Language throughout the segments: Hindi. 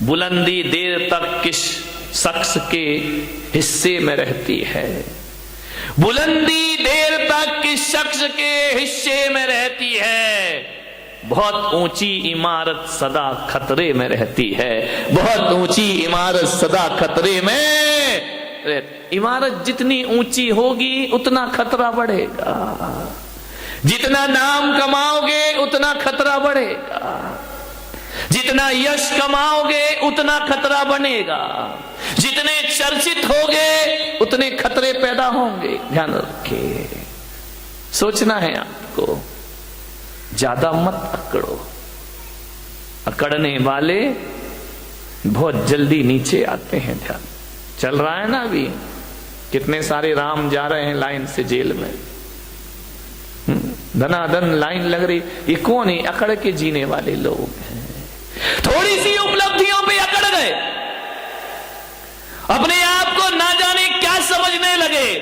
बुलंदी देर तक किस शख्स के हिस्से में रहती है, बुलंदी देर तक किस शख्स के हिस्से में रहती है। बहुत ऊंची इमारत सदा खतरे में रहती है, बहुत ऊंची इमारत सदा खतरे में। इमारत जितनी ऊंची होगी उतना खतरा बढ़ेगा, जितना नाम कमाओगे उतना खतरा बढ़ेगा, जितना यश कमाओगे उतना खतरा बनेगा, जितने चर्चित होगे उतने खतरे पैदा होंगे। ध्यान रखिए, सोचना है आपको, ज्यादा मत अकड़ो। अकड़ने वाले बहुत जल्दी नीचे आते हैं। ध्यान चल रहा है ना, अभी कितने सारे राम जा रहे हैं लाइन से जेल में, धनाधन लाइन लग रही। ये कौन है? अकड़ के जीने वाले लोग हैं। थोड़ी सी उपलब्धियों पे अकड़ गए, अपने आप को ना जाने क्या समझने लगे।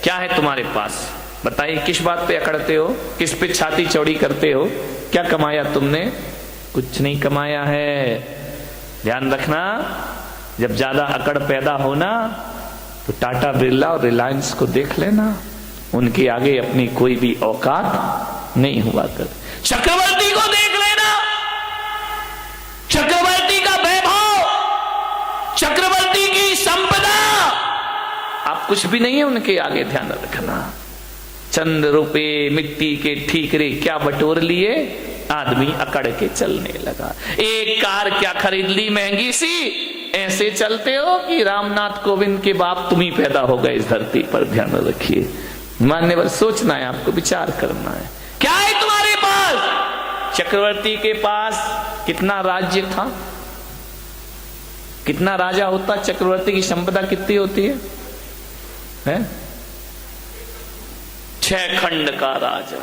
क्या है तुम्हारे पास? बताइए, किस बात पे अकड़ते हो, किस पे छाती चौड़ी करते हो? क्या कमाया तुमने? कुछ नहीं कमाया है। ध्यान रखना, जब ज्यादा अकड़ पैदा होना तो टाटा बिरला और रिलायंस को देख लेना, उनके आगे अपनी कोई भी औकात नहीं हुआ कर। चक्रवर्ती को देख लेना, चक्रवर्ती का वैभव, चक्रवर्ती की संपदा, आप कुछ भी नहीं है उनके आगे। ध्यान रखना, चंद रुपए मिट्टी के ठीकरे क्या बटोर लिए, आदमी अकड़ के चलने लगा। एक कार क्या खरीद ली महंगी सी, ऐसे चलते हो कि रामनाथ कोविंद के बाप तुम ही पैदा हो गए इस धरती पर। ध्यान रखिए, मानने पर सोचना है आपको, विचार करना है। क्या है तुम्हारे पास? चक्रवर्ती के पास कितना राज्य था, कितना राजा होता? चक्रवर्ती की संपदा कितनी होती है? 6 खंड का राजा,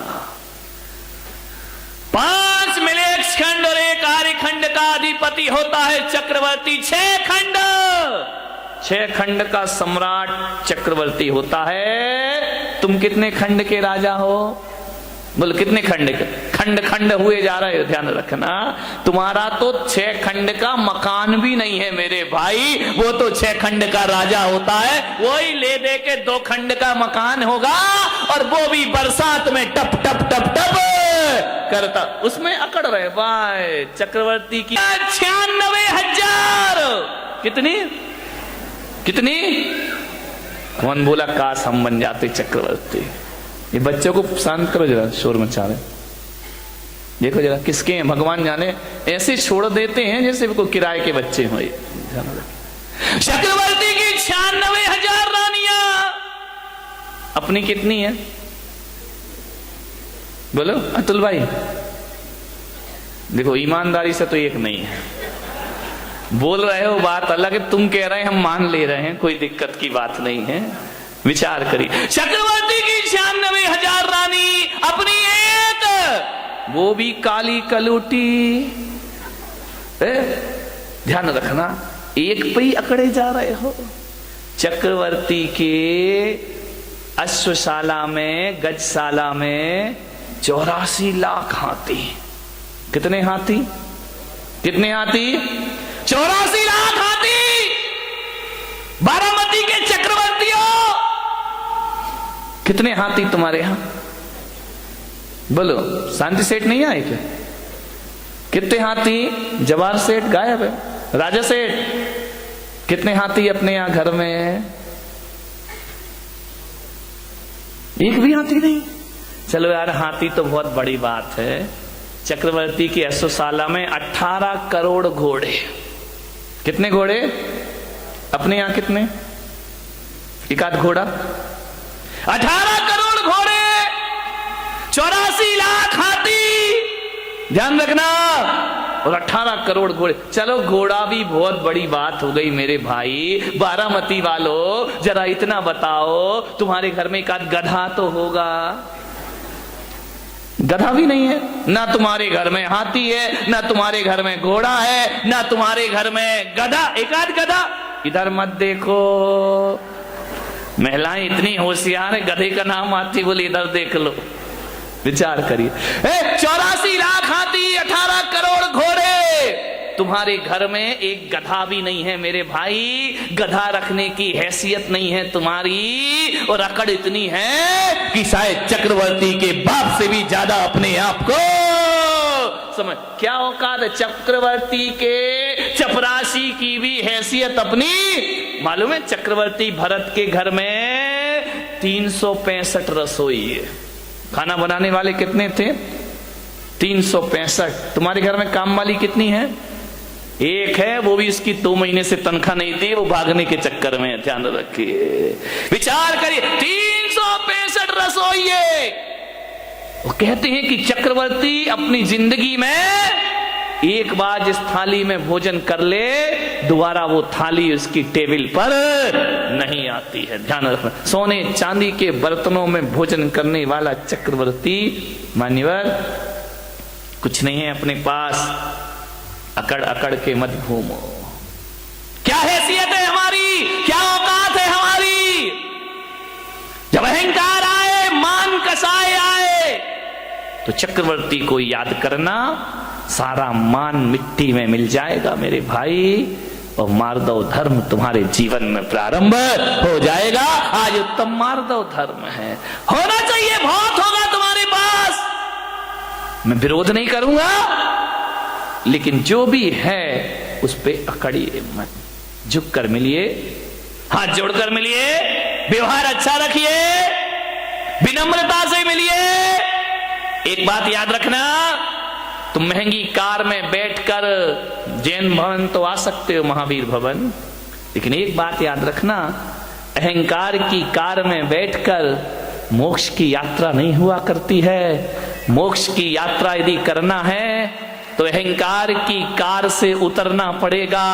5 मिलेक्स खंड और 1 आर्य खंड का अधिपति होता है चक्रवर्ती। 6 खंड, 6 खंड का सम्राट चक्रवर्ती होता है। तुम कितने खंड के राजा हो? बोलो कितने खंड के? खंड खंड हुए जा रहे हो। ध्यान रखना, तुम्हारा तो 6 खंड का मकान भी नहीं है मेरे भाई, वो तो 6 खंड का राजा होता है। वही ले दे के 2 खंड का मकान होगा, और वो भी बरसात में टप टप टप टप करता, उसमें अकड़ रहे भाई। चक्रवर्ती की 96,000। कितनी कितनी? कौन बोला काश हम बन जाते चक्रवर्ती? ये बच्चों को शांत करो जरा, शोर मचा रहे। देखो जरा किसके हैं, भगवान जाने, ऐसे छोड़ देते हैं जैसे कोई किराए के बच्चे हो। चक्रवर्ती की 96,000 रानियां, अपनी कितनी है बोलो अतुल भाई? देखो ईमानदारी से तो एक नहीं है, बोल रहे हो बात अलग है, तुम कह रहे हैं हम मान ले रहे हैं, कोई दिक्कत की बात नहीं है। विचार करिए, चक्रवर्ती की 96,000 रानी, अपनी एक, वो भी काली कलूटी। ध्यान रखना, एक पे ही अकड़े जा रहे हो। चक्रवर्ती के अश्वशाला में, गजशाला में 84 लाख हाथी। कितने हाथी? कितने हाथी? 84 लाख हाथी। बारामती के चक्रवर्तियों, कितने हाथी तुम्हारे यहां? बोलो, शांति सेठ नहीं आए क्या? कितने हाथी? जवाहर सेठ गायब है, राजा सेठ कितने हाथी अपने यहां घर में? एक भी हाथी नहीं। चलो यार, हाथी तो बहुत बड़ी बात है। चक्रवर्ती की अश्वशाला में 18 करोड़ घोड़े। कितने घोड़े? अपने यहां कितने? एक आध घोड़ा। 18 करोड़ घोड़े, 84 लाख हाथी। ध्यान रखना, और 18 करोड़ घोड़े। चलो घोड़ा भी बहुत बड़ी बात हो गई मेरे भाई। बारामती वालों, जरा इतना बताओ, तुम्हारे घर में एक आध गधा तो होगा? गधा भी नहीं है। ना तुम्हारे घर में हाथी है, ना तुम्हारे घर में घोड़ा है, ना तुम्हारे घर में गधा, एक आध गधा। इधर मत देखो, महिलाएं इतनी होशियार है, गधे का नाम हाथी बोले, इधर देख लो। विचार करिए, 84 लाख हाथी, 18 करोड़ घोड़े। तुम्हारे घर में एक गधा भी नहीं है मेरे भाई, गधा रखने की हैसियत नहीं है तुम्हारी, और अकड़ इतनी है कि शायद चक्रवर्ती के बाप से भी ज्यादा अपने आप को समझ। क्या औकात है चक्रवर्ती के, चपरासी की भी हैसियत अपनी। मालूम है चक्रवर्ती भरत के घर में 365 रसोई है, खाना बनाने वाले कितने थे? 365। तुम्हारे घर में काम वाली कितनी है? एक है, वो भी इसकी 2 महीने से तनख्वाह नहीं दी, वो भागने के चक्कर में। ध्यान रखिए, विचार करिए, 365 रसोई है। वो कहते हैं कि चक्रवर्ती अपनी जिंदगी में एक बार जिस थाली में भोजन कर ले, दोबारा वो थाली उसकी टेबल पर नहीं आती है। ध्यान रखना, सोने चांदी के बर्तनों में भोजन करने वाला चक्रवर्ती मान्यवर कुछ नहीं है अपने पास। अकड़ अकड़ के मत घूमो। क्या हैसियत है हमारी, क्या औकात है हमारी? जब अहंकार आए, मान कसाए आए, तो चक्रवर्ती को याद करना, सारा मान मिट्टी में मिल जाएगा मेरे भाई, और मार्दव धर्म तुम्हारे जीवन में प्रारंभ हो जाएगा। आज उत्तम मार्दव धर्म है, होना चाहिए, बहुत होगा तुम्हारे पास, मैं विरोध नहीं करूंगा, लेकिन जो भी है उस पे अकड़िए मत। झुक कर मिलिए, हाथ जोड़कर मिलिए, व्यवहार अच्छा रखिए, विनम्रता से मिलिए। एक बात याद रखना, तुम महंगी कार में बैठकर जैन भवन तो आ सकते हो, महावीर भवन, लेकिन एक बात याद रखना, अहंकार की कार में बैठकर मोक्ष की यात्रा नहीं हुआ करती है। मोक्ष की यात्रा यदि करना है तो अहंकार की कार से उतरना पड़ेगा।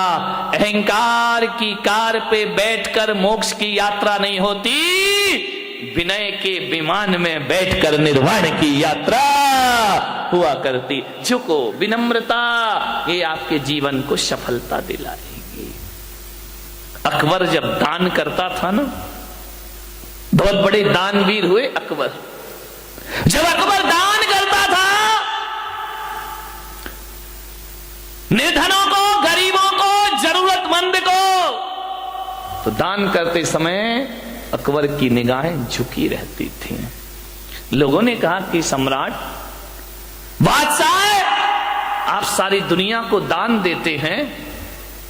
अहंकार की कार पे बैठकर मोक्ष की यात्रा नहीं होती, विनय के विमान में बैठकर निर्वाण की यात्रा हुआ करती। झुको, विनम्रता, ये आपके जीवन को सफलता दिलाएगी। अकबर जब दान करता था ना, बहुत बड़े दानवीर हुए अकबर। जब अकबर दान करता था, निर्धनों को, गरीबों को, जरूरतमंद को, तो दान करते समय अकबर की निगाहें झुकी रहती थी। लोगों ने कहा कि सम्राट, बादशाह, आप सारी दुनिया को दान देते हैं,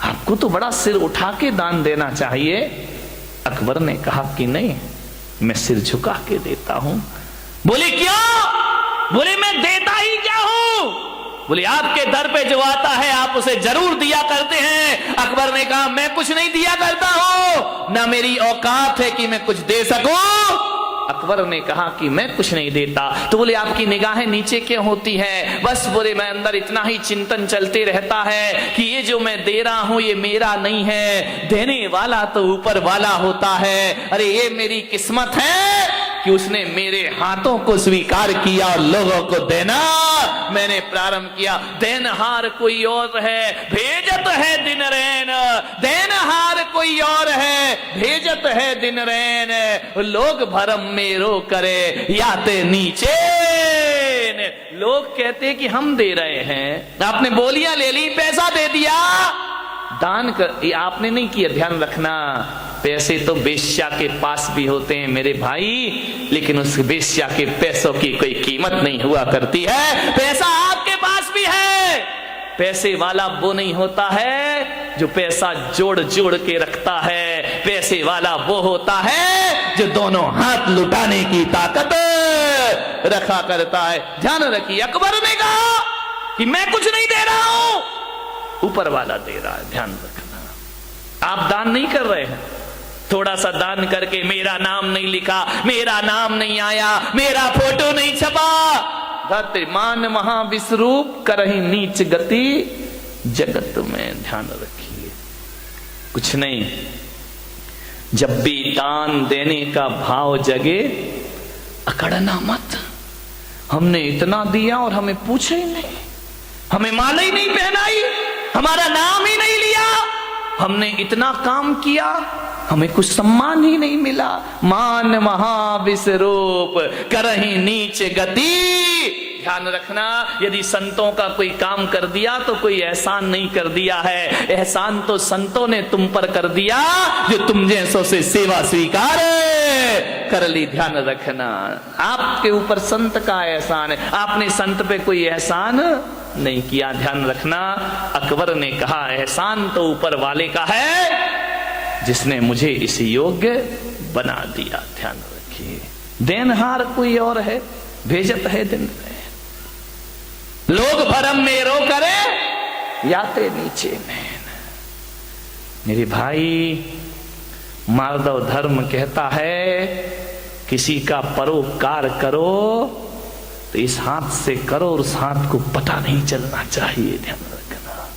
आपको तो बड़ा सिर उठा के दान देना चाहिए। अकबर ने कहा कि नहीं, मैं सिर झुका के देता हूं। बोले क्यों? बोले मैं देता ही क्या हूं? बोले आपके दर पे जो आता है आप उसे जरूर दिया करते हैं। अकबर ने कहा मैं कुछ नहीं दिया करता हूं, ना मेरी औकात है कि मैं कुछ दे सकूं। अकबर ने कहा कि मैं कुछ नहीं देता। तो बोले आपकी निगाहें नीचे क्यों होती है? बस बोले मैं अंदर इतना ही चिंतन चलते रहता है कि ये जो मैं दे रहा हूं ये मेरा नहीं है, देने वाला तो ऊपर वाला होता है। अरे ये मेरी किस्मत है कि उसने मेरे हाथों को स्वीकार किया और लोगों को देना मैंने प्रारंभ किया। देनहार कोई और है, भेजत है दिन रैन। देनहार कोई और है, भेजत है दिन रैन। लोग भरम में रो करे, याते नीचे। लोग कहते कि हम दे रहे हैं, आपने बोलियां ले ली, पैसा दे दिया, दान कर, ये आपने नहीं किया। ध्यान रखना, पैसे तो बेश्या के पास भी होते हैं मेरे भाई, लेकिन उस बेश्या के पैसों की कोई कीमत नहीं हुआ करती है। पैसा आपके पास भी है। पैसे वाला वो नहीं होता है जो पैसा जोड़ जोड़ के रखता है। पैसे वाला वो होता है जो दोनों हाथ लुटाने की ताकत रखा करता है। ध्यान रखिए, अकबर ने कहा कि मैं कुछ नहीं दे रहा हूं, ऊपर वाला दे रहा है। ध्यान रखना, आप दान नहीं कर रहे हैं। थोड़ा सा दान करके मेरा नाम नहीं लिखा, मेरा नाम नहीं आया, मेरा फोटो नहीं छपा, मान महाविश्वरूप करही नीच गति जगत में। ध्यान रखिए, कुछ नहीं, जब भी दान देने का भाव जगे, अकड़ना मत। हमने इतना दिया और हमें पूछे ही नहीं, हमें माला ही नहीं पहनाई, हमारा नाम ही नहीं लिया, हमने इतना काम किया, हमें कुछ सम्मान ही नहीं मिला। मान महाविश्वरूप करही नीच गति। ध्यान रखना, यदि संतों का कोई काम कर दिया तो कोई एहसान नहीं कर दिया है, एहसान तो संतों ने तुम पर कर दिया जो तुम जैसों से सेवा स्वीकार कर ली। ध्यान रखना, आपके ऊपर संत का एहसान है, आपने संत पे कोई एहसान नहीं किया। ध्यान रखना, अकबर ने कहा एहसान तो ऊपर वाले का है जिसने मुझे इस योग्य बना दिया। ध्यान रखिए, देनहार कोई और है, भेजत है दिन में, लोग भरम में रो करे याते नीचे में। मेरे भाई, माधव धर्म कहता है किसी का परोपकार करो तो इस हाथ से करो और उस हाथ को पता नहीं चलना चाहिए। ध्यान रखना,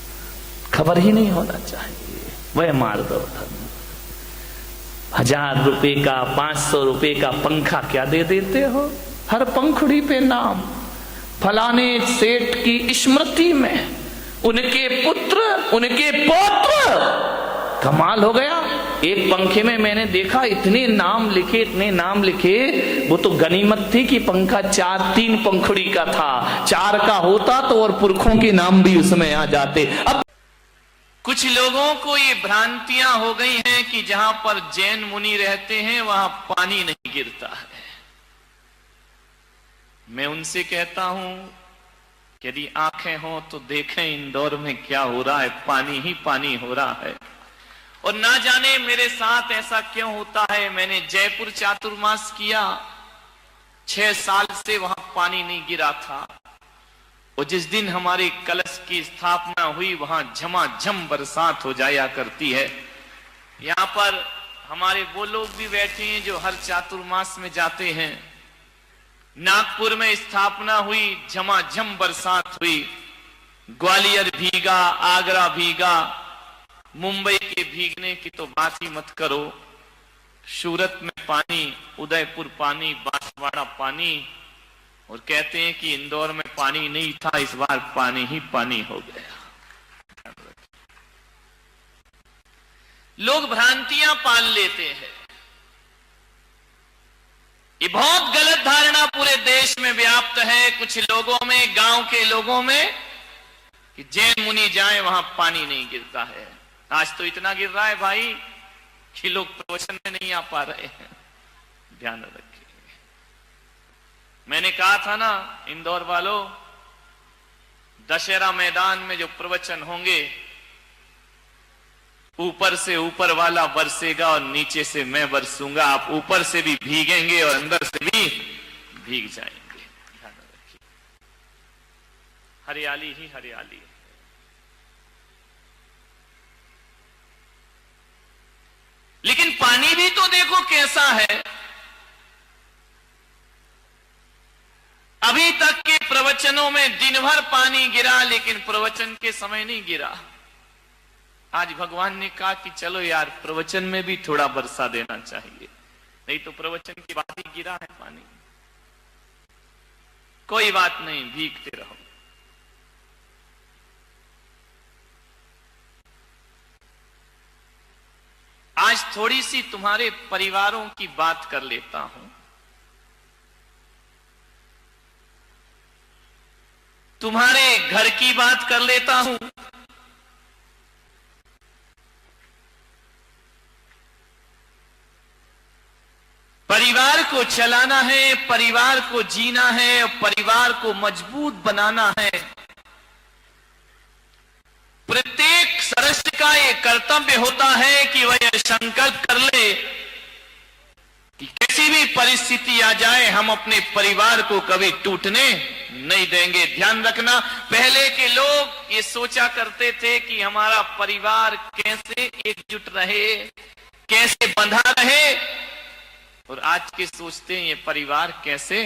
खबर ही नहीं होना चाहिए। वह माधव धर्म। 1000 रुपए का, 500 रुपए का पंखा क्या दे देते हो, हर पंखुड़ी पे नाम, फलाने सेठ की स्मृति में, उनके पुत्र, उनके पौत्र। कमाल हो गया। एक पंखे में मैंने देखा इतने नाम लिखे, इतने नाम लिखे। वो तो गनीमत थी कि पंखा 3 पंखुड़ी का था, 4 का होता तो और पुरखों के नाम भी उसमें आ जाते। अब कुछ लोगों को ये भ्रांतियां हो गई हैं कि जहां पर जैन मुनि रहते हैं वहां पानी नहीं गिरता है। मैं उनसे कहता हूं यदि आंखें हो तो देखें इंदौर में क्या हो रहा है, पानी ही पानी हो रहा है। और ना जाने मेरे साथ ऐसा क्यों होता है। मैंने जयपुर चातुर्मास किया, 6 साल से वहां पानी नहीं गिरा था। और जिस दिन हमारे कलश की स्थापना हुई वहां झमाझम बरसात हो जाया करती है। यहां पर हमारे वो लोग भी बैठे हैं जो हर चातुर्मास में जाते हैं। नागपुर में स्थापना हुई, झमाझम बरसात हुई, ग्वालियर भीगा, आगरा भीगा, मुंबई के भीगने की तो बात ही मत करो। सूरत में पानी, उदयपुर पानी, बांसवाड़ा पानी। और कहते हैं कि इंदौर में पानी नहीं था, इस बार पानी ही पानी हो गया। लोग भ्रांतियां पाल लेते हैं। ये बहुत गलत धारणा पूरे देश में व्याप्त है, कुछ लोगों में, गांव के लोगों में, कि जैन मुनि जाए वहां पानी नहीं गिरता है। आज तो इतना गिर रहा है भाई कि लोग प्रवचन में नहीं आ पा रहे हैं। ध्यान रखिए। मैंने कहा था ना इंदौर वालों, दशहरा मैदान में जो प्रवचन होंगे, ऊपर से ऊपर वाला बरसेगा और नीचे से मैं बरसूंगा। आप ऊपर से भी भीगेंगे और अंदर से भी भीग जाएंगे। ध्यान रखिए, हरियाली ही हरियाली। लेकिन पानी भी तो देखो कैसा है। अभी तक के प्रवचनों में दिन भर पानी गिरा, लेकिन प्रवचन के समय नहीं गिरा। आज भगवान ने कहा कि चलो यार, प्रवचन में भी थोड़ा बरसा देना चाहिए, नहीं तो प्रवचन की बात ही गिरा है पानी। कोई बात नहीं, भीगते रहो। आज थोड़ी सी तुम्हारे परिवारों की बात कर लेता हूं। तुम्हारे घर की बात कर लेता हूं। परिवार को चलाना है, परिवार को जीना है, परिवार को मजबूत बनाना है। प्रत्येक सदस्य का यह कर्तव्य होता है कि वह यह संकल्प कर ले कि किसी भी परिस्थिति आ जाए हम अपने परिवार को कभी टूटने नहीं देंगे। ध्यान रखना, पहले के लोग ये सोचा करते थे कि हमारा परिवार कैसे एकजुट रहे, कैसे बंधा रहे, और आज के सोचते हैं ये परिवार कैसे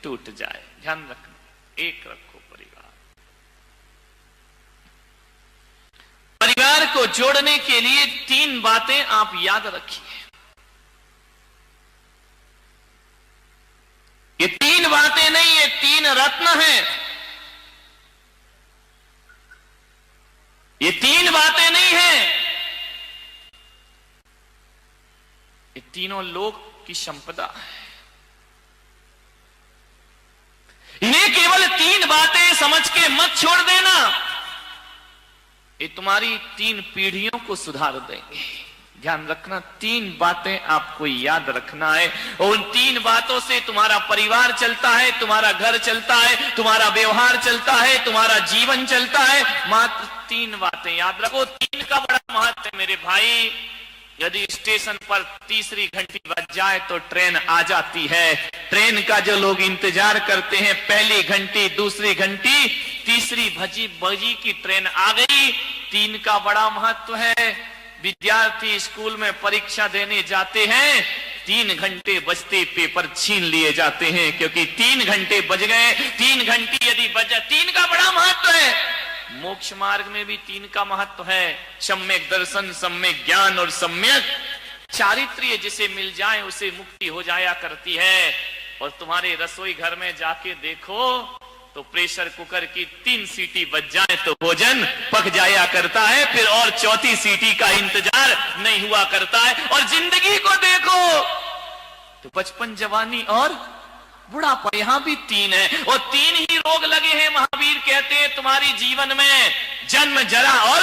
टूट जाए। ध्यान रखना, एक रखो परिवार। परिवार को जोड़ने के लिए 3 बातें आप याद रखिए। ये 3 बातें नहीं, ये 3 रत्न हैं। ये 3 बातें नहीं हैं, ये तीनों लोग की संपदा है। इन्हें केवल 3 बातें समझ के मत छोड़ देना, ये तुम्हारी 3 पीढ़ियों को सुधार देंगे। ध्यान रखना, 3 बातें आपको याद रखना है, और उन 3 बातों से तुम्हारा परिवार चलता है, तुम्हारा घर चलता है, तुम्हारा व्यवहार चलता है, तुम्हारा जीवन चलता है। मात्र 3 बातें याद रखो। 3 का बड़ा महत्व है मेरे भाई। यदि स्टेशन पर तीसरी घंटी बज जाए तो ट्रेन आ जाती है। ट्रेन का जो लोग इंतजार करते हैं, पहली घंटी, दूसरी घंटी, तीसरी बजी की ट्रेन आ गई। 3 का बड़ा महत्व है। विद्यार्थी स्कूल में परीक्षा देने जाते हैं, 3 घंटे बजते पेपर छीन लिए जाते हैं, क्योंकि 3 घंटे बज गए। 3 घंटी यदि बज जाए, 3 का बड़ा महत्व है। मोक्ष मार्ग में भी 3 का महत्व है। सम्यक दर्शन, सम्यक ज्ञान और सम्यक चारित्र्य जिसे मिल जाए उसे मुक्ति हो जाया करती है। और तुम्हारे रसोई घर में जाके देखो तो प्रेशर कुकर की 3 सीटी बज जाए तो भोजन पक जाया करता है, फिर और 4थी सीटी का इंतजार नहीं हुआ करता है। और जिंदगी को देखो तो बचपन, जवानी और बुढ़ापा, यहां भी 3 है, और 3 ही रोग लगे हैं। महावीर कहते हैं तुम्हारी जीवन में जन्म, जरा और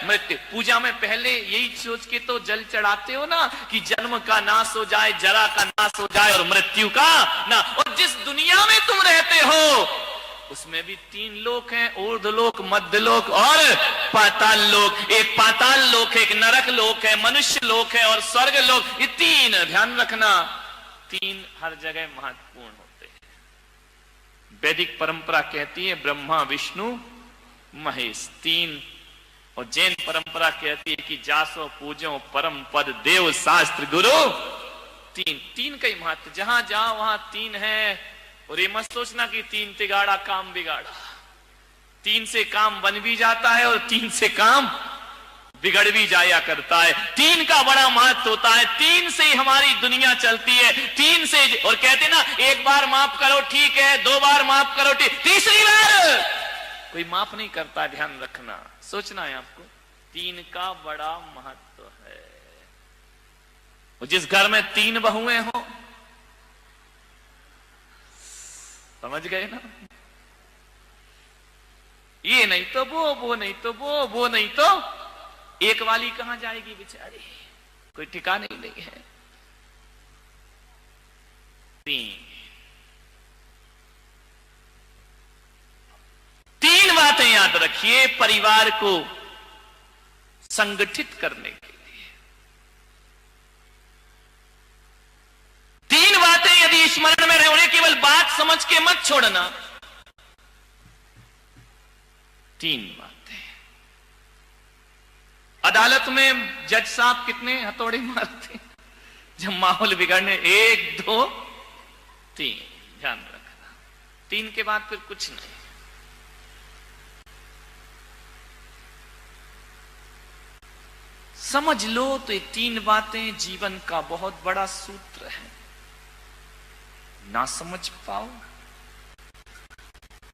मृत्यु। पूजा में पहले यही सोच के तो जल चढ़ाते हो ना कि जन्म का नाश हो जाए, जरा का नाश हो जाए और मृत्यु का ना। और जिस दुनिया में तुम रहते हो उसमें भी 3 लोक हैं, ऊर्ध्वलोक, मध्यलोक और पाताल लोक। एक पाताल लोक है, एक नरक लोक है, मनुष्य लोक है और स्वर्ग लोक। ये 3 ध्यान रखना, 3 हर जगह महत्वपूर्ण होते हैं। वैदिक परंपरा कहती है ब्रह्मा, विष्णु, महेश 3, और जैन परंपरा कहती है कि जासो पूजो परम पद देव शास्त्र गुरु 3। 3 का ही महत्व, जहां जाओ वहां 3 है। और ये मत सोचना कि 3 तिगाड़ा काम बिगाड़ा। 3 से काम बन भी जाता है और 3 से काम बिगड़ भी जाया करता है। 3 का बड़ा महत्व होता है। 3 से ही हमारी दुनिया चलती है। 3 से, और कहते ना 1 बार माफ करो ठीक है, 2 बार माफ करो ठीक, तीसरी बार कोई माफ नहीं करता। ध्यान रखना, सोचना है आपको, 3 का बड़ा महत्व है। और जिस घर में 3 बहुएं हो, समझ गए ना, ये नहीं तो वो नहीं तो वो नहीं तो एक वाली कहां जाएगी बेचारी, कोई ठिकाने ही नहीं है। 3 बातें याद रखिए परिवार को संगठित करने के लिए। 3 बातें यदि स्मरण में रहे, उन्हें केवल बात समझ के मत छोड़ना। 3 बातें। अदालत में जज साहब कितने हथौड़े मारते जब माहौल बिगड़ने, 1 2 3, ध्यान रखना। 3 के बाद फिर कुछ नहीं। समझ लो तो ये 3 बातें जीवन का बहुत बड़ा सूत्र है। ना समझ पाओ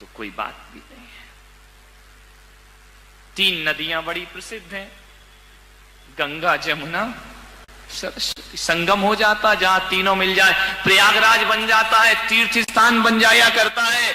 तो कोई बात भी नहीं है। 3 नदियां बड़ी प्रसिद्ध हैं, गंगा, जमुना, सरस्वती। संगम हो जाता जहां तीनों मिल जाए, प्रयागराज बन जाता है, तीर्थ स्थान बन जाया करता है।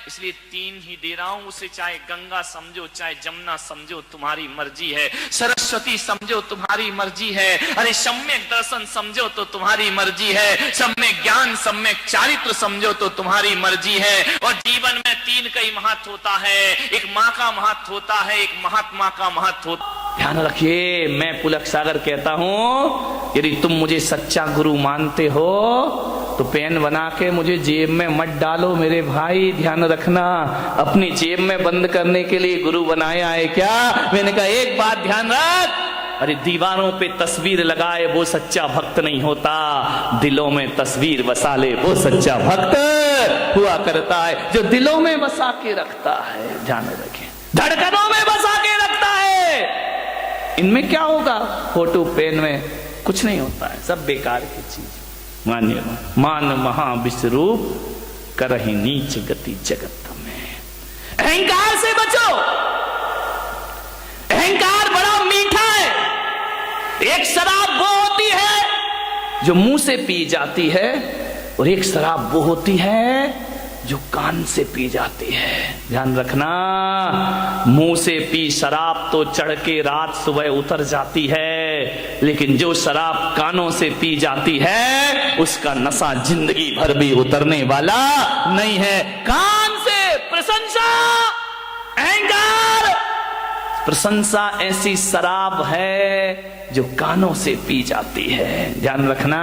इसलिए 3 ही दे रहा हूं, उसे चाहे गंगा समझो, चाहे जमुना समझो, तुम्हारी मर्जी है। सरस्वती समझो, तुम्हारी मर्जी है। अरे सम्यक दर्शन समझो तो तुम्हारी मर्जी है। सम्यक ज्ञान, सम्यक चारित्र समझो तो तुम्हारी मर्जी है। और जीवन में 3 का ही महत्व होता है। एक माँ का महत्व होता है, एक महात्मा का महत्व होता है। ध्यान रखिए, मैं पुलक सागर कहता हूं, यदि तुम मुझे सच्चा गुरु मानते हो तो पेन बना के मुझे जेब में मत डालो मेरे भाई। ध्यान रखना, अपनी जेब में बंद करने के लिए गुरु बनाया है क्या? मैंने कहा एक बात ध्यान रख, अरे दीवारों पे तस्वीर लगाए वो सच्चा भक्त नहीं होता, दिलों में तस्वीर बसा ले वो सच्चा भक्त हुआ करता है, जो दिलों में बसा के रखता है। ध्यान रखें, धड़कनों में बसा के रखता है। इनमें क्या होगा? फोटो पेन में कुछ नहीं होता है, सब बेकार की चीज। मान्य मान महा विश्वरूप करहि नीच गति जगत में। अहंकार से बचो। अहंकार बड़ा मीठा है। एक शराब वो होती है जो मुंह से पी जाती है, और एक शराब वो होती है जो कान से पी जाती है। ध्यान रखना, मुंह से पी शराब तो चढ़ के रात सुबह उतर जाती है, लेकिन जो शराब कानों से पी जाती है उसका नशा जिंदगी भर भी उतरने वाला नहीं है। कान से प्रशंसा, अहंकार, प्रशंसा ऐसी शराब है जो कानों से पी जाती है। ध्यान रखना,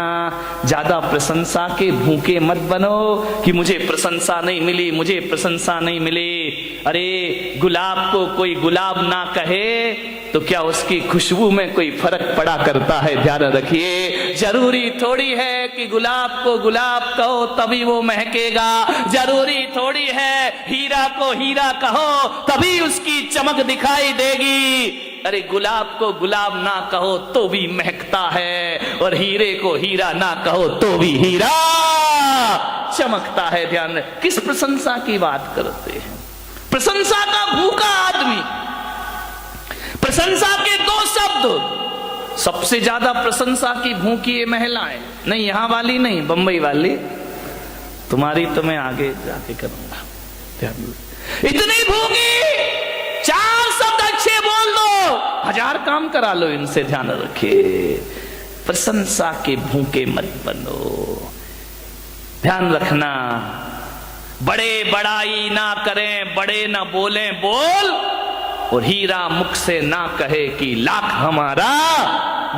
ज्यादा प्रशंसा के भूखे मत बनो कि मुझे प्रशंसा नहीं मिली, मुझे प्रशंसा नहीं मिली। अरे गुलाब को कोई गुलाब ना कहे तो क्या उसकी खुशबू में कोई फर्क पड़ा करता है? ध्यान रखिए, जरूरी थोड़ी है कि गुलाब को गुलाब कहो तभी वो महकेगा, जरूरी थोड़ी है हीरा को हीरा कहो तभी उसकी चमक दिखाई देगी। अरे गुलाब को गुलाब ना कहो तो भी महकता है, और हीरे को हीरा ना कहो तो भी हीरा चमकता है। ध्यान रख, किस प्रशंसा की बात करते हैं? प्रशंसा का भूखा आदमी, प्रशंसा के दो शब्द, सबसे ज्यादा प्रशंसा की भूखी ये महिलाएं, नहीं यहां वाली नहीं, बंबई वाली, तुम्हारी तो मैं आगे जाके करूंगा। इतनी भूखी, चार शब्द अच्छे बोल दो, 1000 काम करा लो इनसे। ध्यान रखिए, प्रशंसा के भूखे मत बनो। ध्यान रखना, बड़े बड़ाई ना करें, बड़े ना बोलें बोल, और हीरा मुख से ना कहे कि लाख हमारा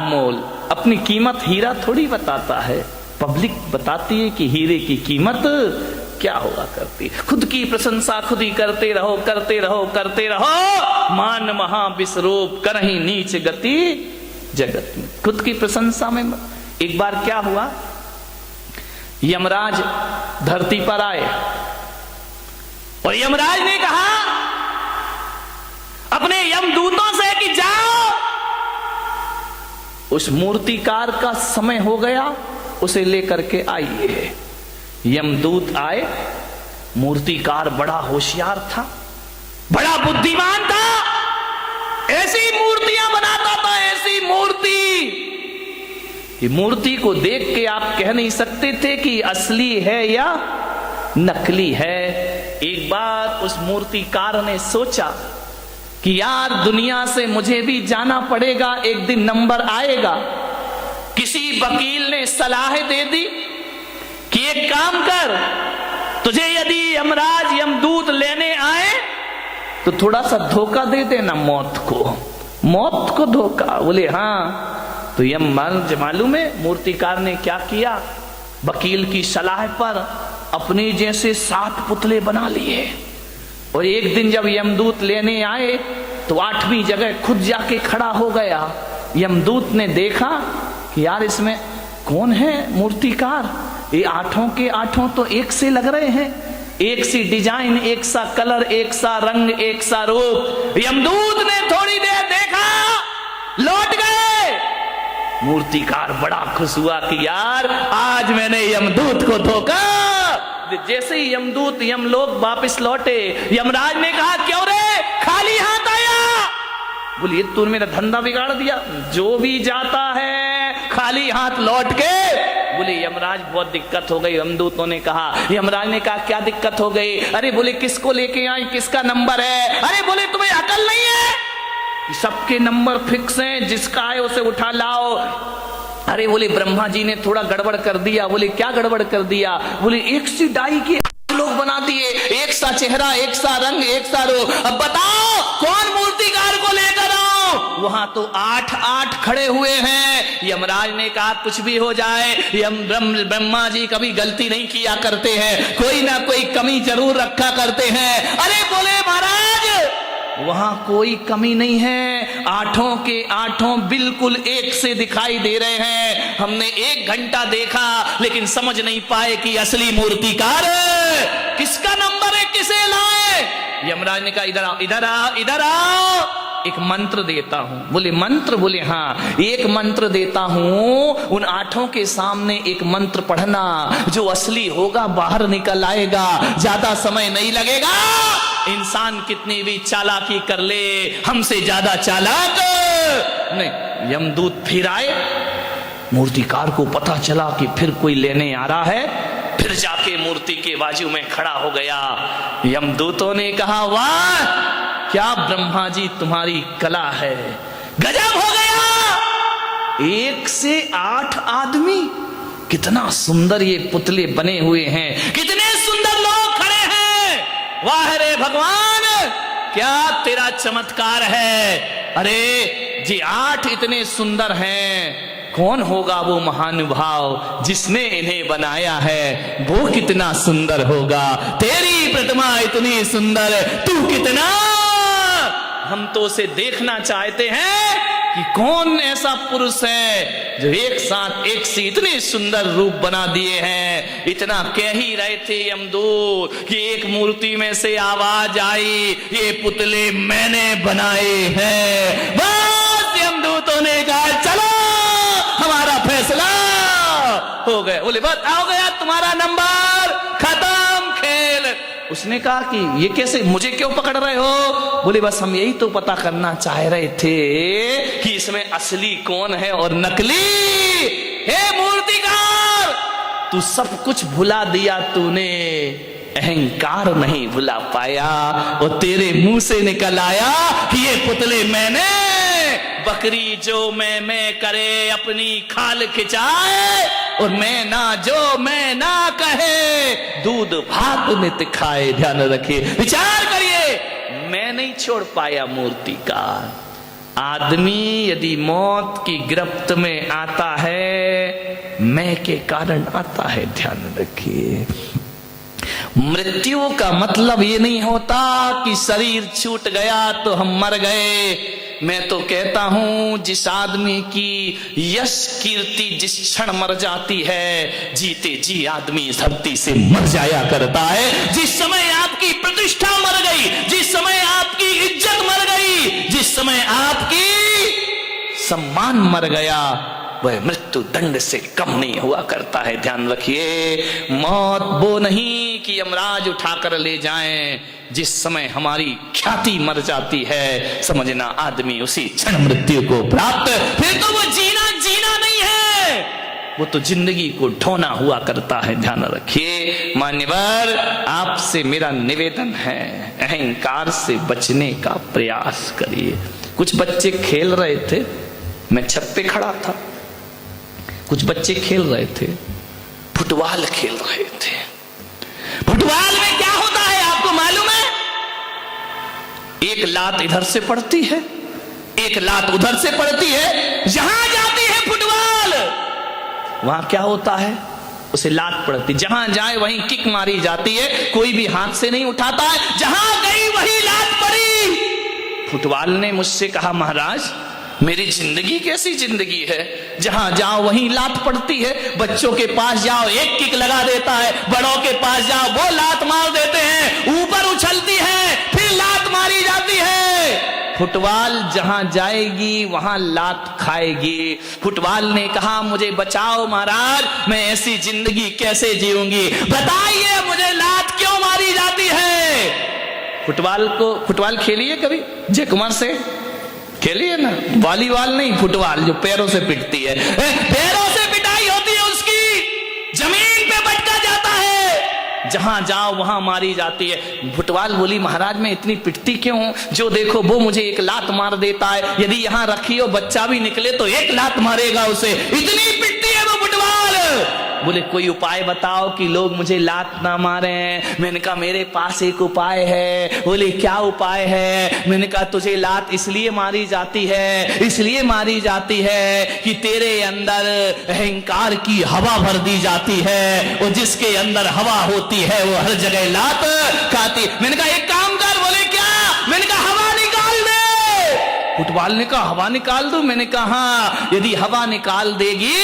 मोल। अपनी कीमत हीरा थोड़ी बताता है, पब्लिक बताती है कि हीरे की कीमत क्या हुआ करती। खुद की प्रशंसा खुद ही करते रहो, करते रहो, करते रहो, मान महा विश्रूप करही नीच गति जगत में। खुद की प्रशंसा में। एक बार क्या हुआ, यमराज धरती पर आए और यमराज ने कहा अपने यमदूतों से कि जाओ, उस मूर्तिकार का समय हो गया, उसे लेकर के आइए। यमदूत आए, मूर्तिकार बड़ा होशियार था, बड़ा बुद्धिमान था, ऐसी मूर्तियां बनाता था, ऐसी मूर्ति कि मूर्ति को देख के आप कह नहीं सकते थे कि असली है या नकली है। एक बार उस मूर्तिकार ने सोचा कि यार दुनिया से मुझे भी जाना पड़ेगा, एक दिन नंबर आएगा। किसी वकील ने सलाह दे दी कि एक काम कर, तुझे यदि यमराज यमदूत लेने आए तो थोड़ा सा धोखा दे देना मौत को धोखा। बोले हाँ। तो यमराज मालूम है मूर्तिकार ने क्या किया, वकील की सलाह पर अपने जैसे 7 पुतले बना लिए, और एक दिन जब यमदूत लेने आए तो 8वीं जगह खुद जाके खड़ा हो गया। यमदूत ने देखा कि यार इसमें कौन है मूर्तिकार, ये 8 के 8 तो एक से लग रहे हैं, एक सी डिजाइन, एक सा कलर, एक सा रंग, एक सा रूप। यमदूत ने थोड़ी देर देखा, लौट गए। मूर्तिकार बड़ा खुश हुआ कि यार आज मैंने यमदूत को धोखा। जैसे ही यमदूत यमलोक वापस लौटे, यमराज ने कहा क्यों रे खाली हाथ आया? बोलिए तूने मेरा धंधा बिगाड़ दिया, जो भी जाता है खाली हाथ लौट के। बोले यमराज बहुत दिक्कत हो गई। यमदूतों ने कहा, यमराज ने कहा क्या दिक्कत हो गई? अरे बोले किसको लेके आए, किसका नंबर है? अरे बोले तुम्हें अकल नहीं है, सबके नंबर फिक्स हैं, जिसका है उसे उठा लाओ। अरे बोले ब्रह्मा जी ने थोड़ा गड़बड़ कर दिया। बोले क्या गड़बड़ कर दिया? बोले एक सी डाई के लोग बना दिए, एक सा चेहरा, एक सा रंग, एक सा रूप। अब बताओ कौन मूर्तिकार को लेकर आओ? वहां तो 8 खड़े हुए हैं। यमराज ने कहा कुछ भी हो जाए, ब्रह्मा जी कभी गलती नहीं किया करते हैं, कोई ना कोई कमी जरूर रखा करते हैं। अरे बोले महाराज वहां कोई कमी नहीं है, 8 के 8 बिल्कुल एक से दिखाई दे रहे हैं। हमने 1 घंटा देखा लेकिन समझ नहीं पाए कि असली मूर्तिकार किसका नंबर है, किसे लाए। यमराज ने कहा इधर आओ, इधर आओ, इधर आओ, एक मंत्र देता हूं। बोले मंत्र? बोले हाँ, एक मंत्र देता हूं, उन 8 के सामने एक मंत्र पढ़ना, जो असली होगा बाहर निकल आएगा, ज्यादा समय नहीं लगेगा। इंसान कितनी भी चालाकी कर ले, हमसे ज्यादा चालाक नहीं। यमदूत फिर आए, मूर्तिकार को पता चला कि फिर कोई लेने आ रहा है, फिर जाके मूर्ति के बाजू में खड़ा हो गया। यमदूतों ने कहा, वाह क्या ब्रह्मा जी तुम्हारी कला है, गजब हो गया। 1 से 8 आदमी, कितना सुंदर ये पुतले बने हुए हैं, कितने सुंदर लोग खड़े हैं। वाह रे भगवान, क्या तेरा चमत्कार है। अरे जी 8 इतने सुंदर हैं, कौन होगा वो महानुभाव जिसने इन्हें बनाया है, वो कितना सुंदर होगा। तेरी प्रतिमा इतनी सुंदर, तू कितना, हम तो उसे देखना चाहते हैं कि कौन ऐसा पुरुष है जो एक साथ एक से इतने सुंदर रूप बना दिए हैं। इतना कह ही रहे थे यमदूत कि एक मूर्ति में से आवाज आई, ये पुतले मैंने बनाए हैं। बस यमदूतों ने कहा, चलो हमारा फैसला हो गया। बोले बस हो गया तुम्हारा नंबर, खत्म खेल। उसने कहा कि ये कैसे, मुझे क्यों पकड़ रहे हो। बोले बस हम यही तो पता करना चाह रहे थे कि इसमें असली कौन है और नकली। हे मूर्तिकार, तू सब कुछ भुला दिया, तूने अहंकार नहीं भुला पाया। और तेरे मुंह से निकल आया कि ये पुतले मैंने, बकरी जो मैं करे अपनी खाल खिंचाए, और मैं ना कहे दूध भात नित खाए। ध्यान रखिए, विचार करिए, मैं नहीं छोड़ पाया मूर्ति का। आदमी यदि मौत की गिरफ्त में आता है, मैं के कारण आता है। ध्यान रखिए, मृत्यु का मतलब ये नहीं होता कि शरीर छूट गया तो हम मर गए। मैं तो कहता हूं, जिस आदमी की यश कीर्ति जिस क्षण मर जाती है, जीते जी आदमी धरती से मर जाया करता है। जिस समय आपकी प्रतिष्ठा मर गई, जिस समय आपकी इज्जत मर गई, जिस समय आपकी सम्मान मर गया, वह मृत्यु दंड से कम नहीं हुआ करता है। ध्यान रखिए, मौत वो नहीं कि यमराज उठाकर ले जाएं। जिस समय हमारी ख्याति मर जाती है, समझना आदमी उसी क्षण मृत्यु को प्राप्त, फिर तो वो जीना नहीं है, वो तो जिंदगी को ढोना हुआ करता है। ध्यान रखिए मान्यवर, आपसे मेरा निवेदन है, अहंकार से बचने का प्रयास करिए। कुछ बच्चे खेल रहे थे, मैं छत पे खड़ा था, कुछ बच्चे खेल रहे थे, फुटबॉल खेल रहे थे। फुटबॉल में क्या होता है आपको मालूम है? एक लात इधर से पड़ती है, एक लात उधर से पड़ती है। जहां जाती है फुटबॉल, वहां क्या होता है, उसे लात पड़ती, जहां जाए वहीं किक मारी जाती है, कोई भी हाथ से नहीं उठाता है, जहां गई वही लात पड़ी। फुटबॉल ने मुझसे कहा, महाराज मेरी जिंदगी कैसी जिंदगी है, जहां जाओ वहीं लात पड़ती है। बच्चों के पास जाओ एक किक लगा देता है, बड़ों के पास जाओ वो लात मार देते हैं, ऊपर उछलती है फिर लात मारी जाती है। फुटबॉल जहां जाएगी वहां लात खाएगी। फुटबॉल ने कहा, मुझे बचाओ महाराज, मैं ऐसी जिंदगी कैसे जीऊंगी, बताइए मुझे लात क्यों मारी जाती है। फुटबॉल खेलिए कभी, जय कुमार से खेलिए ना, वॉलीबॉल नहीं, फुटबॉल जो पैरों से पिटती है, पैरों से पिटाई होती है उसकी, जमीन पे बटका जाता है, जहां जाओ वहां मारी जाती है। फुटबॉल बोली, महाराज मैं इतनी पिटती क्यों हूं, जो देखो वो मुझे एक लात मार देता है, यदि यहां रखी हो बच्चा भी निकले तो एक लात मारेगा उसे, इतनी पिटती है वो फुटबॉल। बोले कोई उपाय बताओ कि लोग मुझे लात ना मारे। मैंने कहा मेरे पास एक उपाय है। बोले क्या उपाय है? मैंने कहा तुझे लात इसलिए मारी जाती है कि तेरे अंदर अहंकार की हवा भर दी जाती है, और जिसके अंदर हवा होती है वो हर जगह लात खाती। मैंने कहा एक काम कर। बोले क्या? मैंने कहा हवा निकाल दे। फुटबॉल ने कहा हवा निकाल दूं? मैंने कहा हाँ, यदि हवा निकाल देगी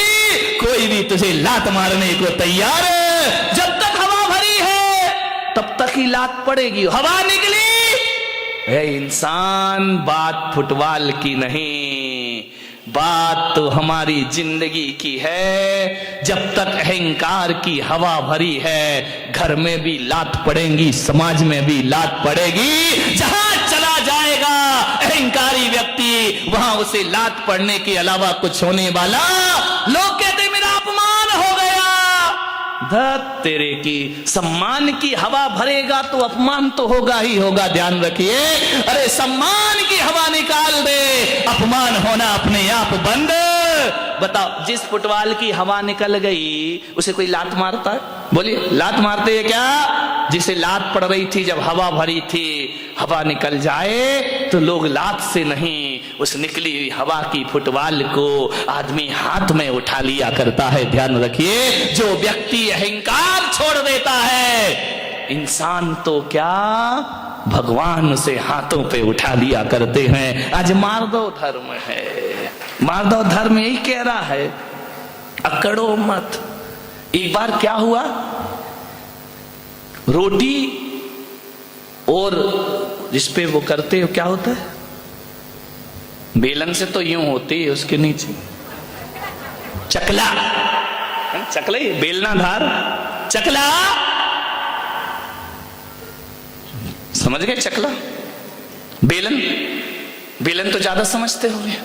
कोई भी तुझे लात मारने को तैयार है। जब तक हवा भरी है तब तक ही लात पड़ेगी, हवा निकली। ए इंसान, बात फुटबॉल की नहीं, बात तो हमारी जिंदगी की है। जब तक अहंकार की हवा भरी है, घर में भी लात पड़ेगी, समाज में भी लात पड़ेगी। जहां चला जाएगा अहंकारी व्यक्ति, वहां उसे लात पड़ने के अलावा कुछ होने वाला। लोग कहते मेरा अपमान हो गया। धत तेरे की, सम्मान की हवा भरेगा तो अपमान तो होगा ही होगा, ध्यान रखिए। अरे सम्मान की हवा निकाल दे, अपमान होना अपने आप बंद। बताओ, जिस फुटबॉल की हवा निकल गई उसे कोई लात मारता है? बोलिए, लात मारते हैं क्या? जिसे लात पड़ रही थी जब हवा भरी थी, हवा निकल जाए तो लोग लात से नहीं, उस निकली हुई हवा की फुटबॉल को आदमी हाथ में उठा लिया करता है। ध्यान रखिए, जो व्यक्ति अहंकार छोड़ देता है, इंसान तो क्या भगवान से हाथों पे उठा लिया करते हैं। आज मार्दव धर्म है, मार्दव धर्म यही कह रहा है, अकड़ो मत। एक बार क्या हुआ, रोटी और जिसपे वो करते हो क्या होता है, बेलन से तो यूं होती है, उसके नीचे चकला, चकला ही बेलना धार, चकला समझ गए? चकला बेलन, बेलन तो ज्यादा समझते होंगे,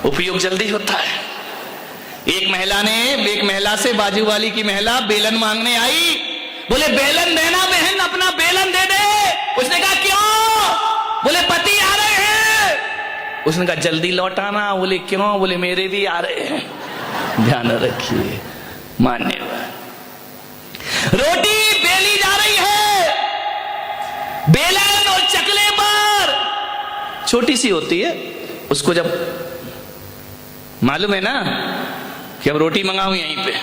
उपयोग जल्दी होता है। एक महिला से बाजू वाली की महिला बेलन मांगने आई, बोले बेलन देना बहन, अपना बेलन दे दे। उसने कहा क्यों? बोले पति आ रहे हैं। उसने कहा जल्दी लौटाना। बोले क्यों? बोले मेरे भी आ रहे हैं। ध्यान रखिए, मान्यवर। रोटी बेली जा रही है, बेलन और चकले पर छोटी सी होती है, उसको जब मालूम है ना कि अब रोटी मंगाऊं यहीं पे,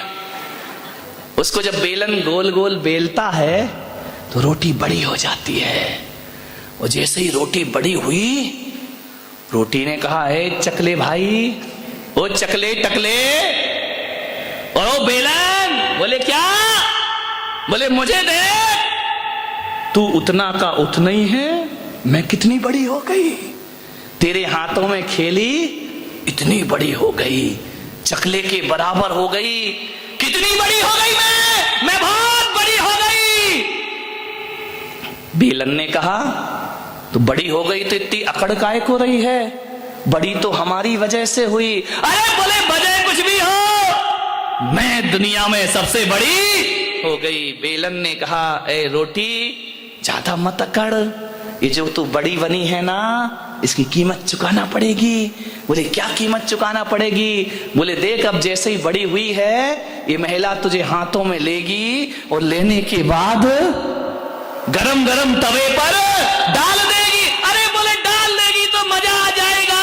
उसको जब बेलन गोल गोल बेलता है तो रोटी बड़ी हो जाती है। और जैसे ही रोटी बड़ी हुई, रोटी ने कहा है चकले भाई, ओ चकले टकले, ओ बेलन। बोले क्या? बोले मुझे दे, तू उतना का उतना ही है, मैं कितनी बड़ी हो गई, तेरे हाथों में खेली इतनी बड़ी हो गई, चकले के बराबर हो गई। कितनी बड़ी हो गई मैं बहुत बड़ी हो गई। बेलन ने कहा तो बड़ी हो गई तो इतनी अकड़ काहे को रही है, बड़ी तो हमारी वजह से हुई। अरे बोले वजह कुछ भी हो, मैं दुनिया में सबसे बड़ी हो गई। बेलन ने कहा ए रोटी ज्यादा मत अकड़, ये जो तू बड़ी बनी है ना, इसकी कीमत चुकाना पड़ेगी। बोले क्या कीमत चुकाना पड़ेगी? बोले देख, अब जैसे ही बड़ी हुई है, ये महिला तुझे हाथों में लेगी और लेने के बाद गरम गरम तवे पर डाल देगी। अरे बोले डाल देगी तो मजा आ जाएगा।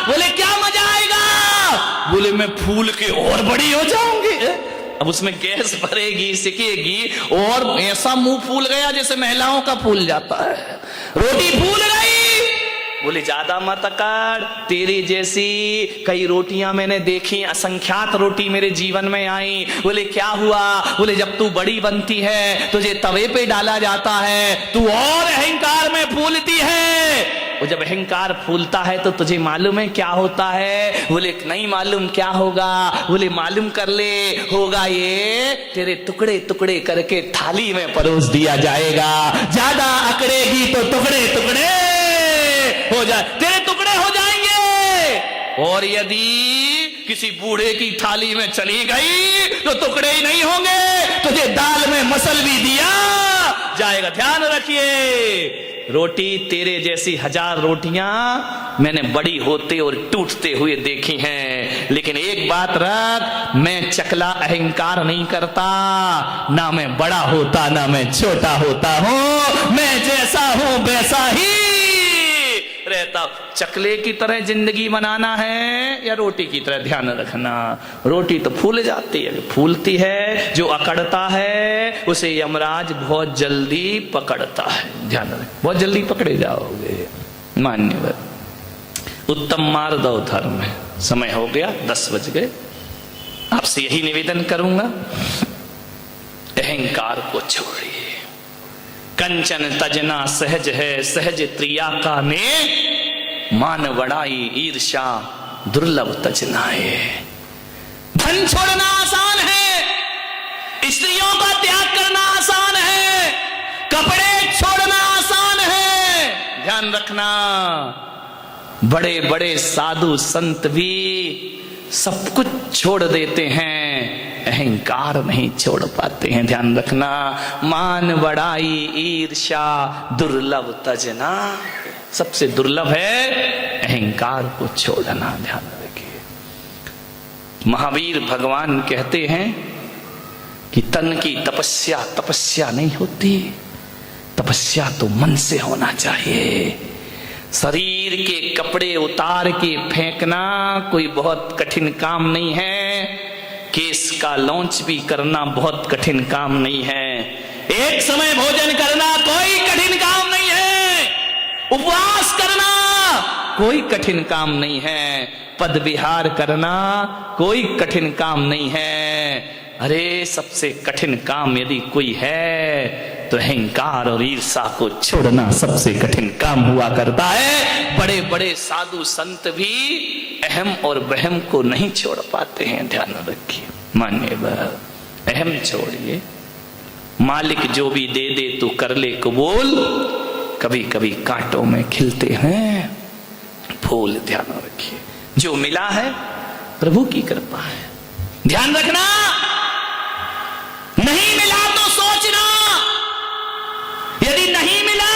बोले क्या मजा आएगा? बोले मैं फूल के और बड़ी हो जाऊंगी। अब उसमें गैस भरेगी, सिकेगी और ऐसा मुंह फूल गया जैसे महिलाओं का फूल जाता है, रोटी फूल गई। बोले ज्यादा मत अकड़, तेरी जैसी कई रोटियां मैंने देखी, असंख्यात रोटी मेरे जीवन में आई। बोले क्या हुआ? बोले जब तू बड़ी बनती है, तुझे तवे पे डाला जाता है, तू और अहंकार में फूलती है। और जब अहंकार फूलता है तो तुझे मालूम है क्या होता है? बोले नहीं मालूम, क्या होगा? बोले मालूम कर ले, होगा ये तेरे टुकड़े टुकड़े करके थाली में परोस दिया जाएगा। ज्यादा अकड़ेगी तो टुकड़े टुकड़े हो जाए, तेरे टुकड़े हो जाएंगे। और यदि किसी बूढ़े की थाली में चली गई तो टुकड़े ही नहीं होंगे, तुझे दाल में मसल भी दिया जाएगा। ध्यान रखिए, रोटी तेरे जैसी 1000 रोटियां मैंने बड़ी होते और टूटते हुए देखी हैं, लेकिन एक बात रख, मैं चकला अहंकार नहीं करता, ना मैं बड़ा होता ना मैं छोटा होता हूं, मैं जैसा हूं वैसा ही रहता। चकले की तरह जिंदगी बनाना है या रोटी की तरह? ध्यान रखना, रोटी तो फूल जाती है, फूलती है। जो अकड़ता है उसे यमराज बहुत जल्दी पकड़ता है। ध्यान रखें, बहुत जल्दी पकड़े जाओगे। मान्यवर, उत्तम मार्दव धर्म है। समय हो गया, 10 बज गए। आपसे यही निवेदन करूंगा, अहंकार को छोड़िए। कंचन तजना सहज है, सहज त्रिया का ने, मान बड़ाई ईर्षा दुर्लभ तजनाए। धन छोड़ना आसान है, स्त्रियों का त्याग करना आसान है, कपड़े छोड़ना आसान है। ध्यान रखना, बड़े बड़े साधु संत भी सब कुछ छोड़ देते हैं, अहंकार नहीं छोड़ पाते हैं। ध्यान रखना, मान बड़ाई ईर्ष्या दुर्लभ तजना, सबसे दुर्लभ है अहंकार को छोड़ना। ध्यान रखिए, महावीर भगवान कहते हैं कि तन की तपस्या तपस्या नहीं होती, तपस्या तो मन से होना चाहिए। शरीर के कपड़े उतार के फेंकना कोई बहुत कठिन काम नहीं है, केस का लॉन्च भी करना बहुत कठिन काम नहीं है, एक समय भोजन करना कोई कठिन काम नहीं है, उपवास करना कोई कठिन काम नहीं है, पद विहार करना कोई कठिन काम नहीं है। अरे सबसे कठिन काम यदि कोई है तो अहंकार और ईर्ष्या को छोड़ना सबसे कठिन काम हुआ करता है। बड़े बड़े साधु संत भी अहम और वहम को नहीं छोड़ पाते हैं। ध्यान रखिए, मान्यवर अहम छोड़िए, मालिक जो भी दे दे तो कर ले कबूल, कभी कभी कांटों में खिलते हैं फूल। ध्यान रखिए, जो मिला है प्रभु की कृपा है। ध्यान रखना, नहीं मिला तो सोचना, यदि नहीं मिला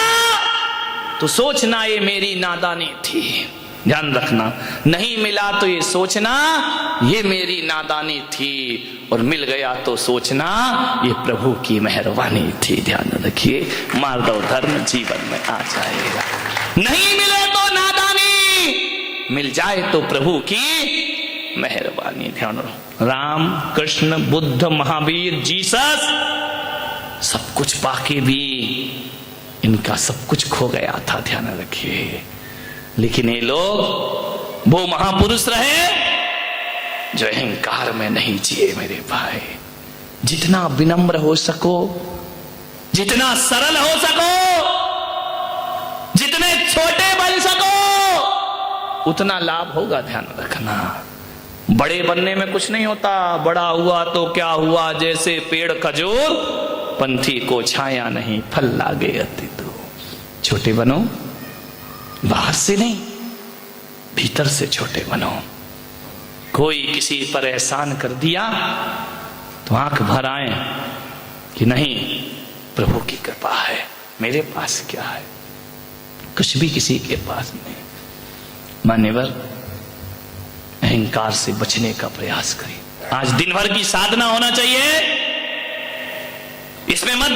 तो सोचना ये मेरी नादानी थी। ध्यान रखना, नहीं मिला तो ये सोचना ये मेरी नादानी थी, और मिल गया तो सोचना ये प्रभु की मेहरबानी थी। ध्यान रखिए, मार्दव धर्म जीवन में आ जाएगा। नहीं मिले तो नादानी, मिल जाए तो प्रभु की मेहरबानी। ध्यान रखो, राम कृष्ण बुद्ध महावीर जीसस सब कुछ पाके भी इनका सब कुछ खो गया था। ध्यान रखिए, लेकिन ये लोग वो महापुरुष रहे जो अहंकार में नहीं जिए। मेरे भाई, जितना विनम्र हो सको, जितना सरल हो सको, जितने छोटे बन सको उतना लाभ होगा। ध्यान रखना, बड़े बनने में कुछ नहीं होता, बड़ा हुआ तो क्या हुआ, जैसे पेड़ खजूर पंथी को छाया नहीं फल लागे अति दूर। छोटे बनो, बाहर से नहीं भीतर से छोटे बनो। कोई किसी पर एहसान कर दिया तो आंख भर आए कि नहीं प्रभु की कृपा है, मेरे पास क्या है, कुछ भी किसी के पास नहीं। मान्यवर, अहंकार से बचने का प्रयास करें। आज दिन भर की साधना होना चाहिए, इसमें मत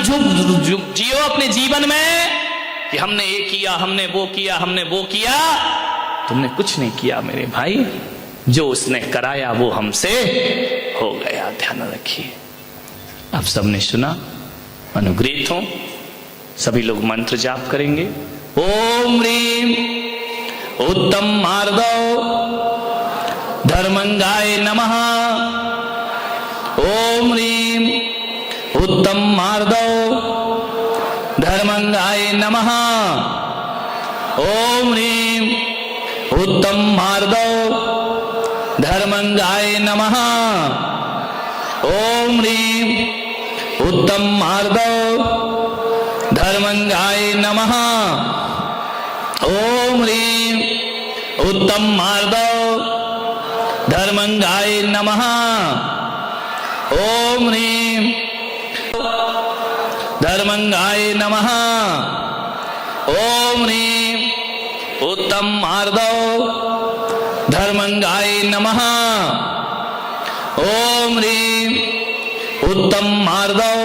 जियो अपने जीवन में कि हमने ये किया, हमने वो किया, हमने वो किया। तुमने कुछ नहीं किया मेरे भाई, जो उसने कराया वो हमसे हो गया। ध्यान रखिए, आप सबने सुना, अनुग्रहित हो। सभी लोग मंत्र जाप करेंगे। ओम ह्रीम उत्तम मार्दव धर्मंगाय नमः। ओम ह्रीम उत्तम मार्दव धर्मंगाय नमः। ओम ह्रीम उत्तम मार्दव धर्मंगाय नमः। ओम ह्रीम उत्तम मार्दव धर्मंगाय नमः। ओम ह्रीम उत्तम मार्दव धर्मंगाय नमः। ओम ह्रीम धर्मंगाय नमः। ओम ह्रीम उत्तम मार्दव धर्मंगाय नमः। ओम ह्रीम उत्तम मार्दव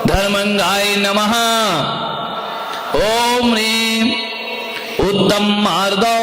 धर्मंगाय नमः। ओम ह्रीम उत्तम मार्दव